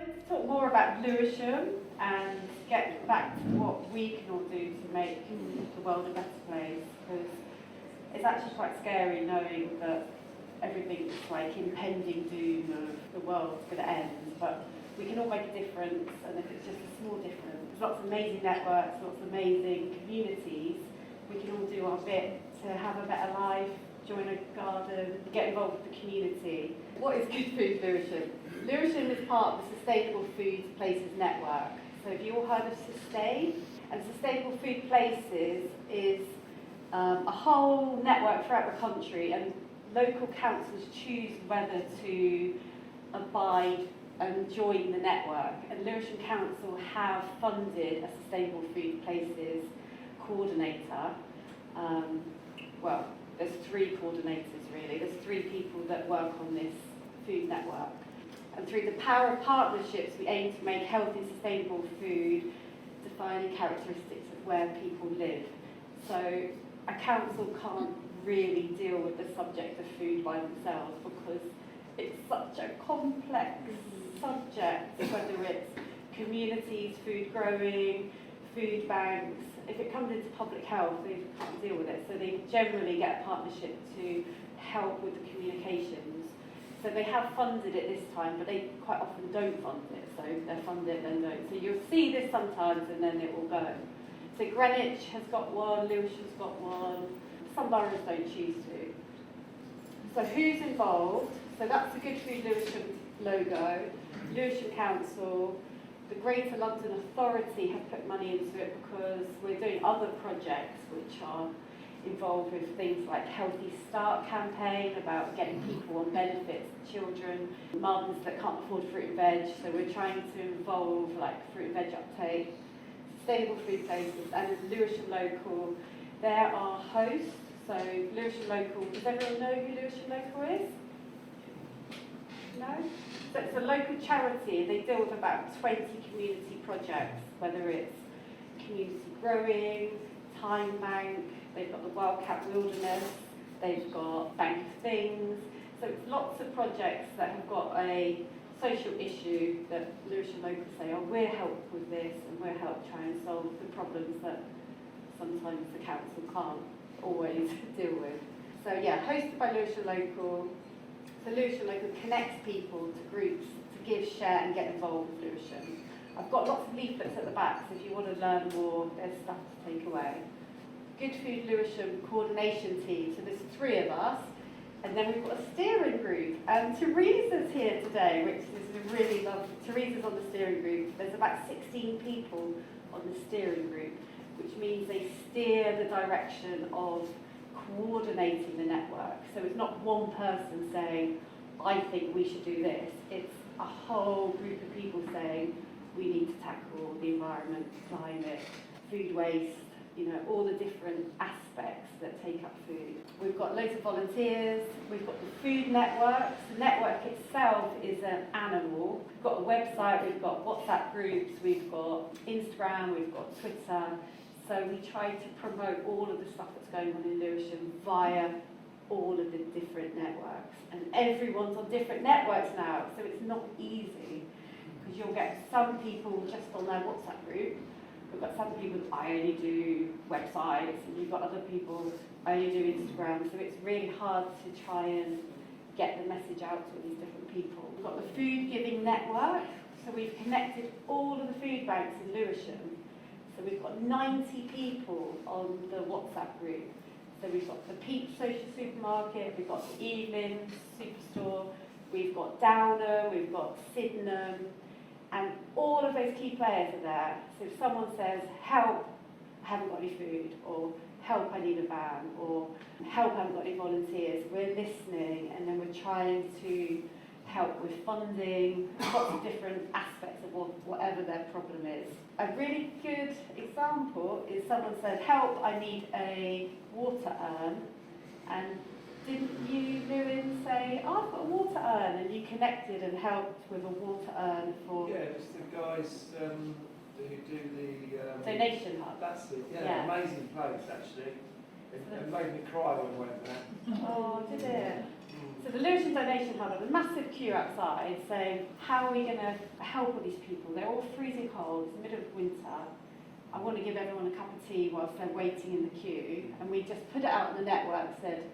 wanted to talk more about Lewisham and get back to what we can all do to make the world a better place, because it's actually quite scary knowing that everything's like impending doom of the world's going to end, but we can all make a difference, and if it's just a small difference, there's lots of amazing networks, lots of amazing communities, we can all do our bit to have a better life, join a garden, get involved with the community. What is Good Food Lewisham? Lewisham is part of the Sustainable Food Places Network. So have you all heard of Sustain? And Sustainable Food Places is a whole network throughout the country, and local councils choose whether to abide and join the network. And Lewisham Council have funded a Sustainable Food Places coordinator. Well, there's 3 coordinators really. There's 3 people that work on this food network. And through the power of partnerships, we aim to make healthy and sustainable food defining characteristics of where people live. So a council can't really deal with the subject of food by themselves because it's such a complex subject, whether it's communities, food growing, food banks. If it comes into public health, they can't deal with it. So they generally get a partnership to help with the communications. So they have funded it this time, but they quite often don't fund it. So they fund it, then don't. So you'll see this sometimes, and then it will go. So Greenwich has got one, Lewisham's got one. Some boroughs don't choose to. So who's involved? So that's the Good Food Lewisham logo. Lewisham Council, the Greater London Authority have put money into it because we're doing other projects which are involved with things like Healthy Start campaign about getting people on benefits, children, mums that can't afford fruit and veg. So we're trying to involve like fruit and veg uptake, Sustainable Food Places, and Lewisham Local. They're our hosts. So Lewisham Local, does everyone know who Lewisham Local is? No? So it's a local charity, and they deal with about 20 community projects, whether it's community growing, time bank, they've got the Wildcat Wilderness, they've got Bank of Things. So it's lots of projects that have got a social issue that Lewisham Local say, oh, we'll help with this, and we'll help try and solve the problems that sometimes the council can't always deal with. So yeah, hosted by Lewisham Local. So Lewisham Local connects people to groups to give, share and get involved with Lewisham. I've got lots of leaflets at the back, so if you want to learn more, there's stuff to take away. Good Food Lewisham coordination team, so there's 3 of us, and then we've got a steering group. And Teresa's here today, which is really lovely. Teresa's on the steering group. There's about 16 people on the steering group, which means they steer the direction of coordinating the network. So it's not one person saying, I think we should do this. It's a whole group of people saying, we need to tackle the environment, climate, food waste, all the different aspects that take up food. We've got loads of volunteers, we've got the food networks. The network itself is an animal. We've got a website, we've got WhatsApp groups, we've got Instagram, we've got Twitter. So we try to promote all of the stuff that's going on in Lewisham via all of the different networks. And everyone's on different networks now, so it's not easy, because you'll get some people just on their WhatsApp group. We've got some people, I only do websites, and you've got other people, I only do Instagram. So it's really hard to try and get the message out to these different people. We've got the Food Giving Network, so we've connected all of the food banks in Lewisham. So we've got 90 people on the WhatsApp group. So we've got the Peach Social Supermarket, we've got the Evening Superstore, we've got Downer, we've got Sydenham, and all of those key players are there. So if someone says, help, I haven't got any food, or help, I need a van, or help, I haven't got any volunteers, we're listening, and then we're trying to help with funding, lots of different aspects of whatever their problem is. A really good example is someone said, help, I need a water urn, and didn't you, Lewin, say, oh, I've got a water urn, and you connected and helped with a water urn for... Yeah, just the guys who do the... donation hub. That's it, yeah. Amazing place, actually. It made me cry when I went there. Oh, did it? So the Lewisham Donation Hub had a massive queue outside saying, how are we going to help all these people? They're all freezing cold, it's the middle of winter. I want to give everyone a cup of tea whilst they're waiting in the queue. And we just put it out on the network, said,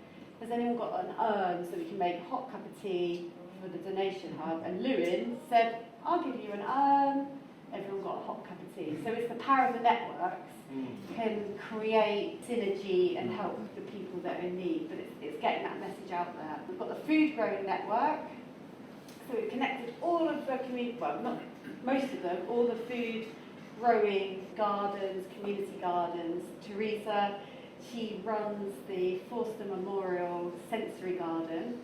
has anyone got an urn so we can make a hot cup of tea for the donation hub? And Lewin said, I'll give you an urn. Everyone got a hot cup of tea. So it's the power of the networks can create synergy and help the people that are in need, but it's getting that message out there. We've got the food growing network, so we've connected all of the community, well, not most of them, all the food growing gardens, community gardens. Teresa, she runs the Forster Memorial Sensory Garden,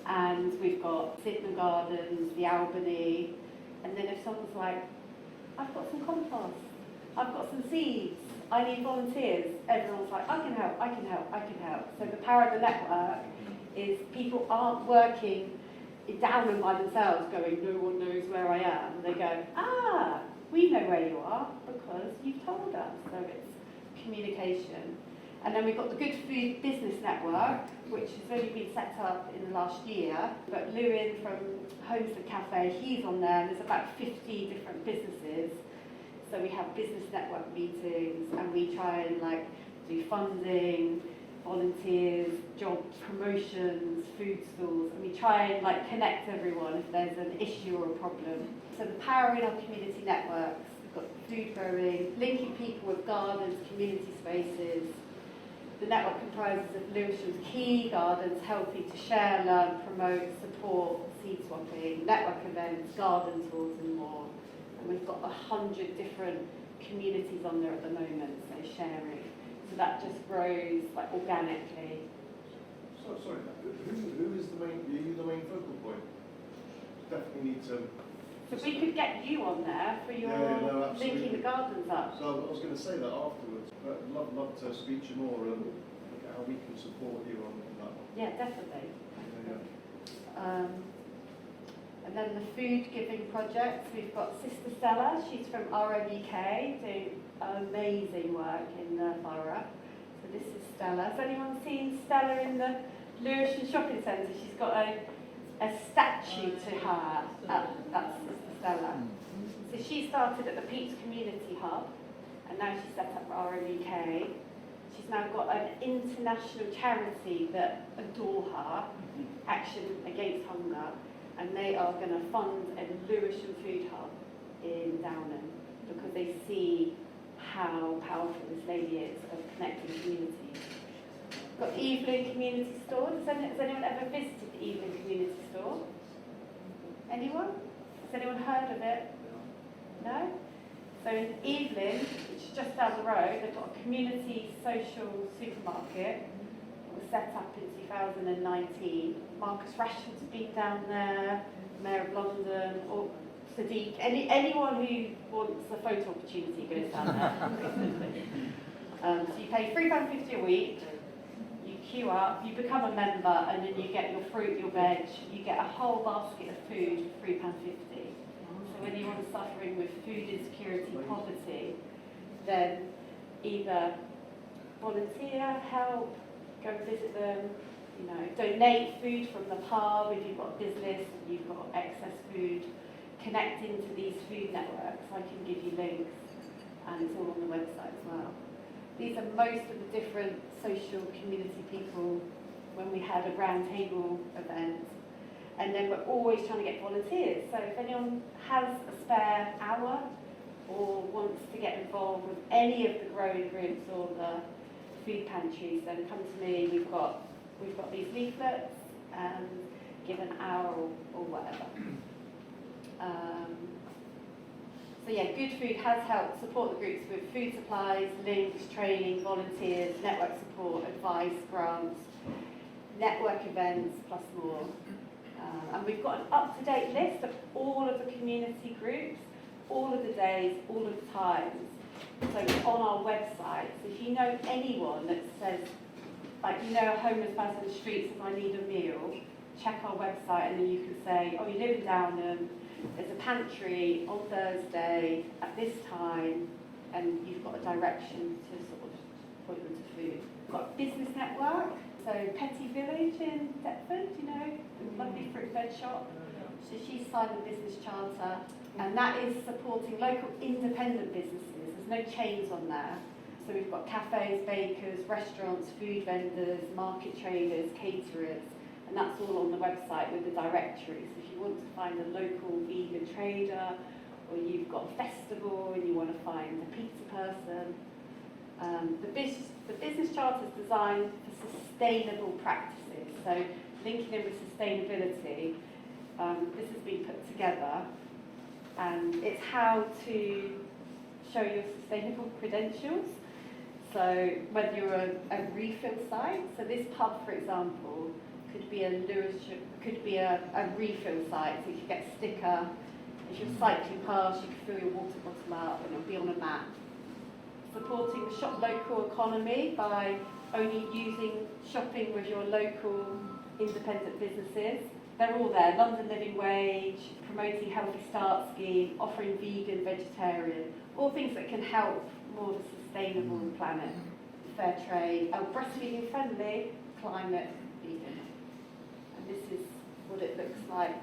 and we've got Sydenham Gardens, the Albany, and then if someone's like, I've got some compost, I've got some seeds, I need volunteers, everyone's like, I can help, I can help, I can help. So the power of the network is people aren't working down and by themselves going, no one knows where I am. They go, we know where you are because you've told us. So it's communication. And then we've got the Good Food Business Network, which has only been set up in the last year. But Lewin from Homestead Cafe, he's on there. There's about 50 different businesses. So we have business network meetings, and we try and do funding, volunteers, job promotions, food stalls, and we try and connect everyone if there's an issue or a problem. So the power in our community networks, we've got food growing, linking people with gardens, community spaces. The network comprises of Lewisham's key gardens, helping to share, learn, promote, support, seed swapping, network events, garden tours and more. And we've got 100 different communities on there at the moment, so sharing. So that just grows organically. Sorry, who is the main? Are you the main focal point? Definitely need to. So we could get you on there for your linking the gardens up. So I was going to say that afterwards, but I'd love to speak to you more and look at how we can support you on that one. Yeah, definitely. Yeah. And then the food giving projects, we've got Sister Stella, she's from RMUK, doing amazing work in the borough. So this is Stella. Has anyone seen Stella in the Lewisham Shopping Centre? She's got a statue to her. That's Sister Stella. So she started at the Peach Community Hub, and now she's set up for RMUK. She's now got an international charity that adore her, Action Against Hunger. And they are going to fund a Lewisham food hub in Downham because they see how powerful this lady is of connecting communities. Got Evelyn Community Store. Has anyone ever visited the Evelyn Community Store? Anyone? Has anyone heard of it? No? So in Evelyn, which is just down the road, they've got a community social supermarket. Was set up in 2019. Marcus Rashford's been down there, Mayor of London, or Sadiq. Anyone who wants a photo opportunity goes down there. So you pay £3.50 a week, you queue up, you become a member, and then you get your fruit, your veg, you get a whole basket of food for £3.50. So anyone suffering with food insecurity, poverty, then either volunteer, help, go and visit them, donate food from the pub if you've got a business and you've got excess food. Connect into these food networks. I can give you links, and it's all on the website as well. These are most of the different social community people when we had a round table event. And then we're always trying to get volunteers. So if anyone has a spare hour or wants to get involved with any of the growing groups or the food pantries, then come to me. We've got these leaflets, and give an hour or whatever. So yeah, Good Food has helped support the groups with food supplies, links, training, volunteers, network support, advice, grants, network events, plus more. And we've got an up-to-date list of all of the community groups, all of the days, all of the times. So it's on our website. So if you know anyone that says, a homeless person in the street says, I need a meal, check our website, and then you can say, you live in Downham, there's a pantry on Thursday at this time, and you've got a direction to sort of point them to food. We've got a business network. So Petty Village in Deptford, you know, the lovely fruit veg shop. So she's signed the business charter, and that is supporting local independent businesses. There's no chains on there. So we've got cafes, bakers, restaurants, food vendors, market traders, caterers, and that's all on the website with the directory. So if you want to find a local vegan trader, or you've got a festival and you want to find a pizza person, the business charter is designed for sustainable practices. So linking in with sustainability, this has been put together, and it's how to show your sustainable credentials. So whether you're a refill site, so this pub, for example, could be a Lewisham, could be a refill site. So you could get a sticker. If you're cycling past, you can fill your water bottle up, and it'll be on a map. Supporting the shop local economy by only shopping with your local independent businesses. They're all there. London Living Wage, promoting Healthy Start Scheme, offering vegan, vegetarian, all things that can help more the sustainable planet. Fair trade, breastfeeding friendly, climate vegan. And this is what it looks like.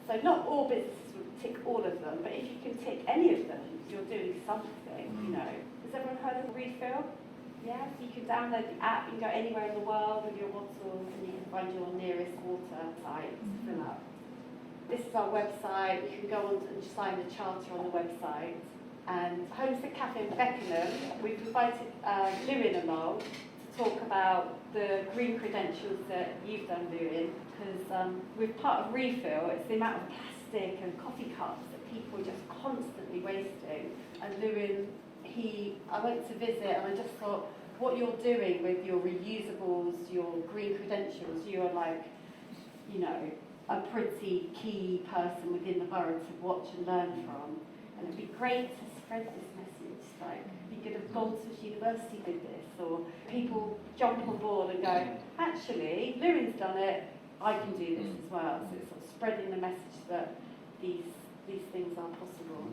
So not all businesses would tick all of them, but if you can tick any of them, you're doing something, you know. Has everyone heard of Refill? Yeah, so you can download the app, you can go anywhere in the world with your bottle, and you can find your nearest water site to fill up. This is our website. You can go on and sign the charter on the website. And Homestead Cafe in Beckenham, we've invited Lewin along to talk about the green credentials that you've done, Lewin, because with part of Refill, it's the amount of plastic and coffee cups that people are just constantly wasting. And Lewin, I went to visit, and I just thought, what you're doing with your reusables, your green credentials, you are like, you know, a pretty key person within the borough to watch and learn from. And it'd be great to spread this message, like, be good if Goldsmith University did this, or people jump on board and go, actually, Lewin's done it, I can do this as well. So it's sort of spreading the message that these things are possible.